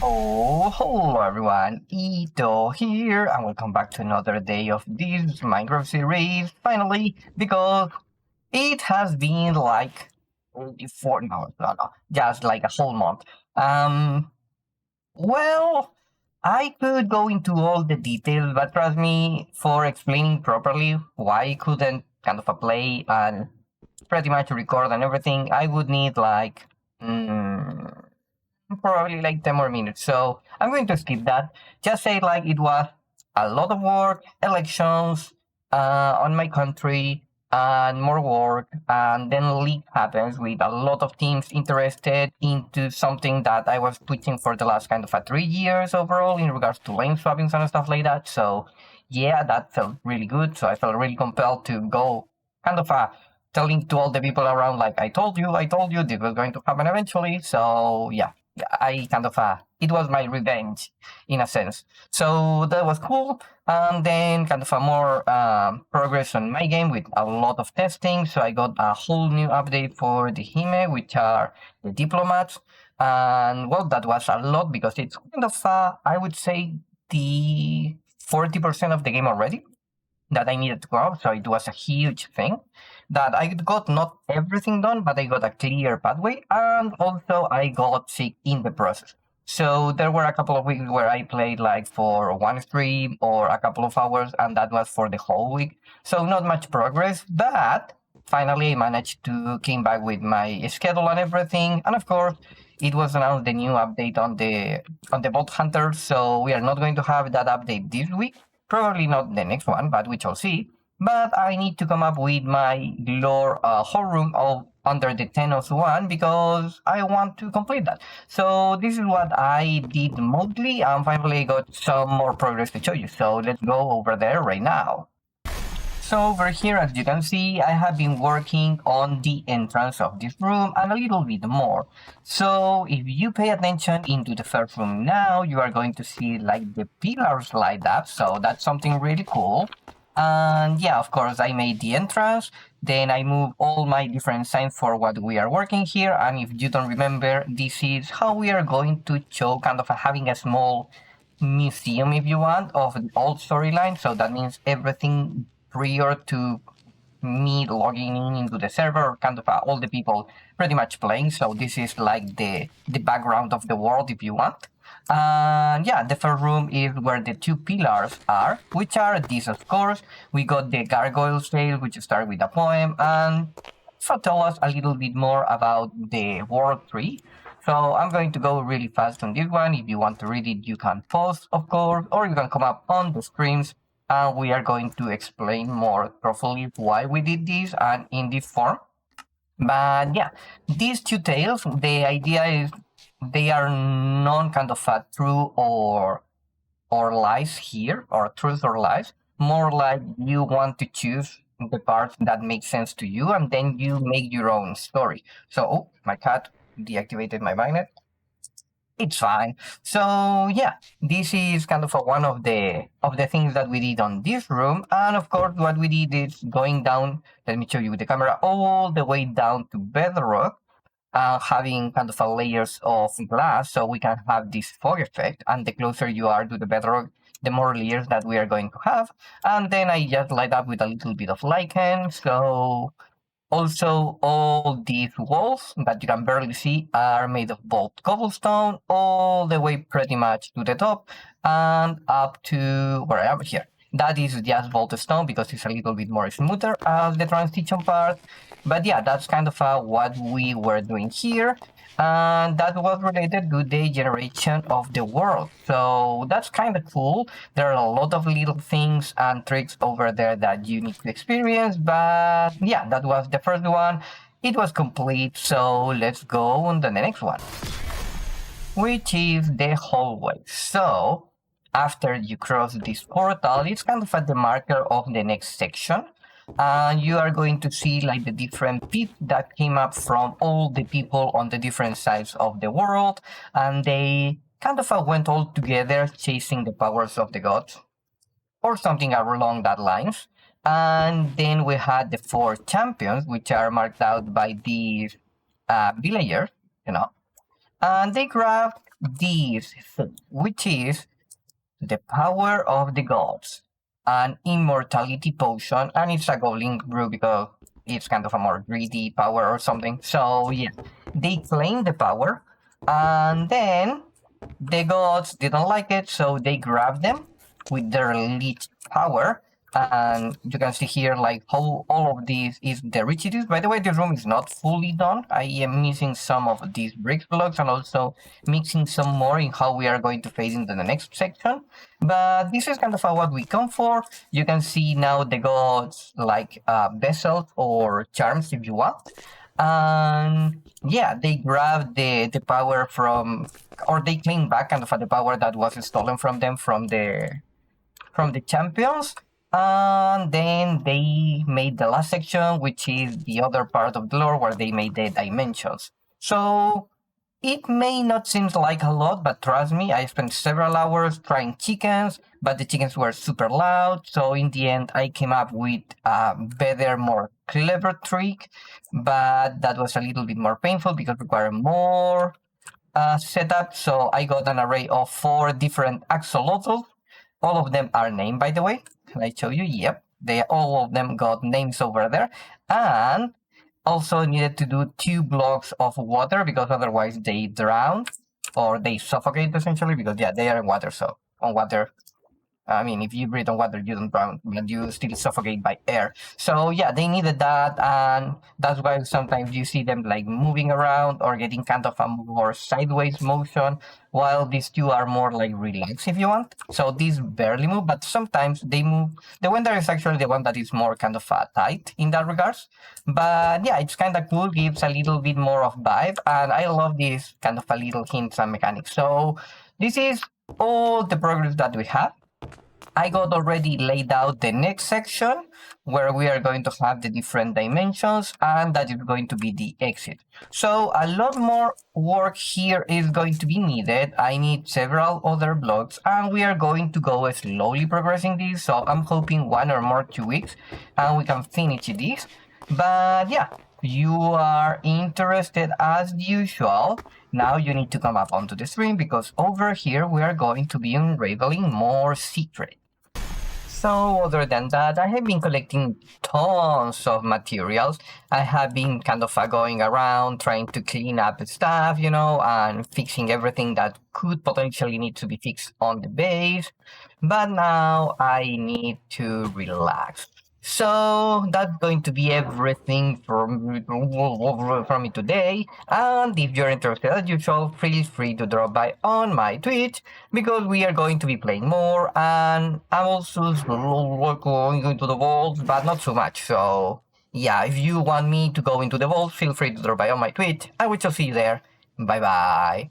Oh, hello everyone, Ito here, and welcome back to another day of this Minecraft series, finally, because it has been like 4 no, just like a whole month. Um, well, I could go into all the details, but trust me, for explaining properly why I couldn't kind of play and pretty much record and everything, I would need like probably like 10 more minutes. So I'm going to skip that. Just say like it was a lot of work, elections on my country, and more work. And then leak happens with a lot of teams interested into something that I was pushing for the last kind of 3 years overall in regards to lane swappings and stuff like that. So yeah, that felt really good. So I felt really compelled to go kind of telling to all the people around like I told you this was going to happen eventually. So yeah, I kind of it was my revenge in a sense. So that was cool. And then kind of a more progress on my game with a lot of testing. So I got a whole new update for the Hime, which are the diplomats. And well, that was a lot because it's kind of I would say the 40% of the game already that I needed to go out. So it was a huge thing that I got not everything done, but I got a clear pathway, and also I got sick in the process. So there were a couple of weeks where I played like for one stream or a couple of hours, and that was for the whole week. So not much progress, but finally I managed to came back with my schedule and everything. And of course, it was announced the new update on the bot hunter. So we are not going to have that update this week. Probably not the next one, but we shall see. But I need to come up with my lore whole room of under the Tenos one because I want to complete that. So this is what I did mostly, and finally I got some more progress to show you. So let's go over there right now. So over here, as you can see, I have been working on the entrance of this room and a little bit more. So if you pay attention into the first room now, you are going to see like the pillars light up. So that's something really cool. And yeah, of course, I made the entrance. Then I move all my different signs for what we are working here. And if you don't remember, this is how we are going to show kind of having a small museum, if you want, of the old storyline. So that means everything prior to me logging in into the server, kind of all the people pretty much playing. So this is like the background of the world, if you want. And yeah, the first room is where the two pillars are, which are these, of course. We got the gargoyle tale, which starts with a poem, and so tell us a little bit more about the world tree. So I'm going to go really fast on this one. If you want to read it, you can pause, of course, or you can come up on the streams and we are going to explain more properly why we did this and in this form. But yeah, these two tales, the idea is they are non kind of a true or lies here, or truth or lies. More like you want to choose the parts that make sense to you, and then you make your own story. So, oh, my cat deactivated my magnet. It's fine. So yeah, this is kind of one of the things that we did on this room, and of course, what we did is going down. Let me show you with the camera all the way down to bedrock, having kind of layers of glass, so we can have this fog effect. And the closer you are to the bedrock, the more layers that we are going to have. And then I just light up with a little bit of lichen. So also, all these walls that you can barely see are made of both cobblestone all the way pretty much to the top and up to where I am here. That is just vault stone because it's a little bit more smoother as the transition part. But yeah, that's kind of what we were doing here. And that was related to the generation of the world. So that's kind of cool. There are a lot of little things and tricks over there that you need to experience. But yeah, that was the first one. It was complete. So let's go on to the next one, which is the hallway. So after you cross this portal, it's kind of at the marker of the next section. And you are going to see like the different pits that came up from all the people on the different sides of the world, and they kind of went all together chasing the powers of the gods, or something along that lines. And then we had the 4 champions, which are marked out by these villagers, you know, and they grabbed this thing, which is the power of the gods, an immortality potion, and it's a goblin brew because it's kind of a more greedy power or something. So yeah, they claim the power, and then the gods didn't like it, so they grabbed them with their leech power. And you can see here like how all of this is the riches. By the way, the room is not fully done. I am missing some of these brick blocks and also mixing some more in how we are going to phase into the next section. But this is kind of what we come for. You can see now the gods like vessels or charms if you want. And yeah, they grabbed the power from, or they claim back kind of the power that was stolen from them from the champions. And then they made the last section, which is the other part of the lore where they made the dimensions. So it may not seem like a lot, but trust me, I spent several hours trying chickens, but the chickens were super loud. So in the end, I came up with a better, more clever trick, but that was a little bit more painful because it required more setup. So I got an array of 4 different axolotls. All of them are named, by the way. Can I show you? Yep, all of them got names over there. And also needed to do 2 blocks of water because otherwise they drown or they suffocate essentially because yeah, they are in water. So on water, I mean, if you breathe on water, you don't drown, but you still suffocate by air. So yeah, they needed that, and that's why sometimes you see them like moving around or getting kind of a more sideways motion, while these 2 are more like relaxed if you want. So these barely move, but sometimes they move. The one that is actually the one that is more kind of tight in that regards. But yeah, it's kind of cool, gives a little bit more of vibe, and I love these kind of a little hints and mechanics. So this is all the progress that we have. I got already laid out the next section where we are going to have the different dimensions, and that is going to be the exit. So a lot more work here is going to be needed. I need several other blocks, and we are going to go slowly progressing this. So I'm hoping 1 or more 2 weeks and we can finish this. But yeah, you are interested as usual. Now you need to come up onto the stream because over here we are going to be unraveling more secrets. So other than that, I have been collecting tons of materials. I have been kind of going around trying to clean up stuff, you know, and fixing everything that could potentially need to be fixed on the base. But now I need to relax. So that's going to be everything from me today. And if you're interested as usual, feel free to drop by on my Twitch because we are going to be playing more. And I'm also going into the vault, but not so much. So yeah, if you want me to go into the vault, feel free to drop by on my Twitch. I will just see you there. Bye bye.